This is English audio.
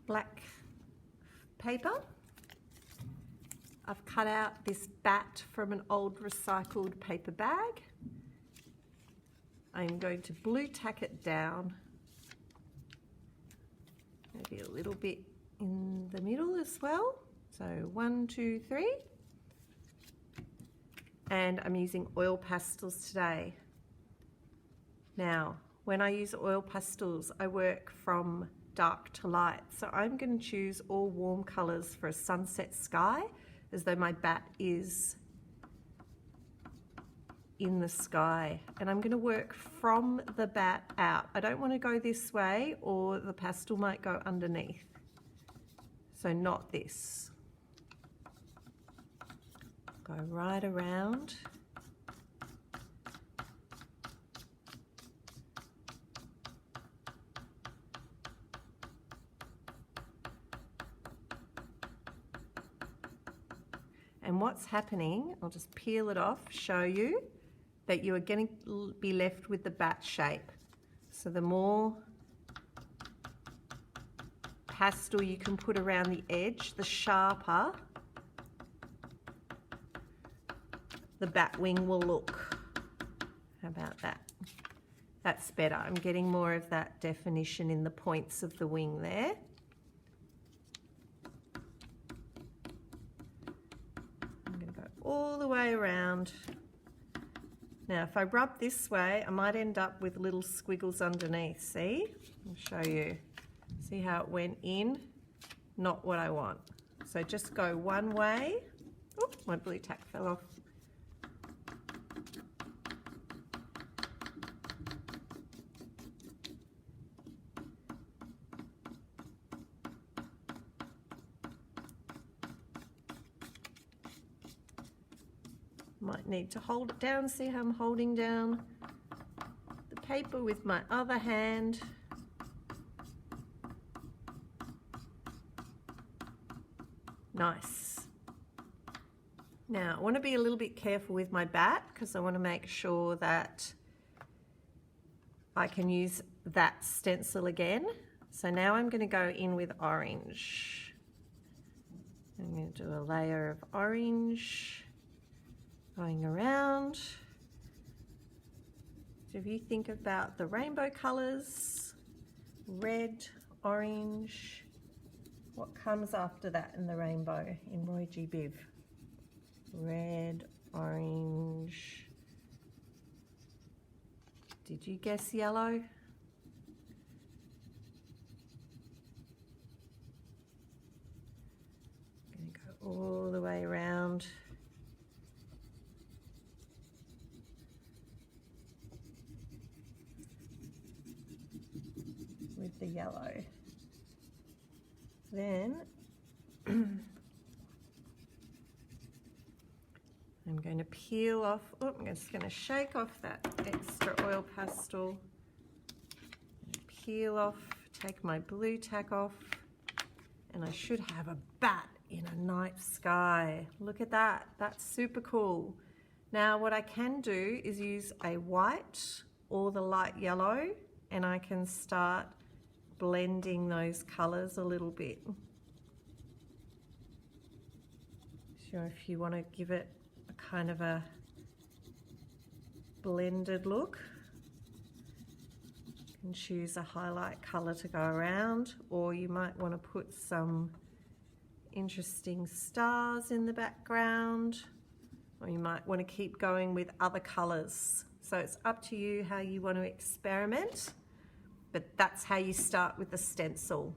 black paper. I've cut out this bat from an old recycled paper bag. I'm going to blue tack it down, maybe a little bit in the middle as well. So 1, 2, 3. And I'm using oil pastels today. Now, when I use oil pastels, I work from dark to light. So I'm going to choose all warm colours for a sunset sky, as though my bat is in the sky. And I'm going to work from the bat out. I don't want to go this way or the pastel might go underneath. So not this. Go right around. And what's happening, I'll just peel it off, show you, that you are going to be left with the bat shape. So the more pastel you can put around the edge, the sharper the bat wing will look. How about that? That's better. I'm getting more of that definition in the points of the wing there. All the way around. Now if I rub this way, I might end up with little squiggles underneath. See? I'll show you. See how it went in? Not what I want. So just go one way. Oh, my blue tack fell off. Might need to hold it down. See how I'm holding down the paper with my other hand. Nice. Now I want to be a little bit careful with my bat because I want to make sure that I can use that stencil again. So now I'm going to go in with orange. I'm going to do a layer of orange. Going around. So if you think about the rainbow colours, red, orange, what comes after that in the rainbow in Roy G. Biv? Red, orange. Did you guess yellow? I'm going to go all the way around. With the yellow. Then I'm going to peel off, oh, I'm just going to shake off that extra oil pastel, peel off, take my blue tack off, and I should have a bat in a night sky. Look at that, that's super cool. Now what I can do is use a white or the light yellow, and I can start blending those colours a little bit. So if you want to give it a kind of a blended look, you can choose a highlight colour to go around, or you might want to put some interesting stars in the background, or you might want to keep going with other colours. So it's up to you how you want to experiment. But that's how you start with the stencil.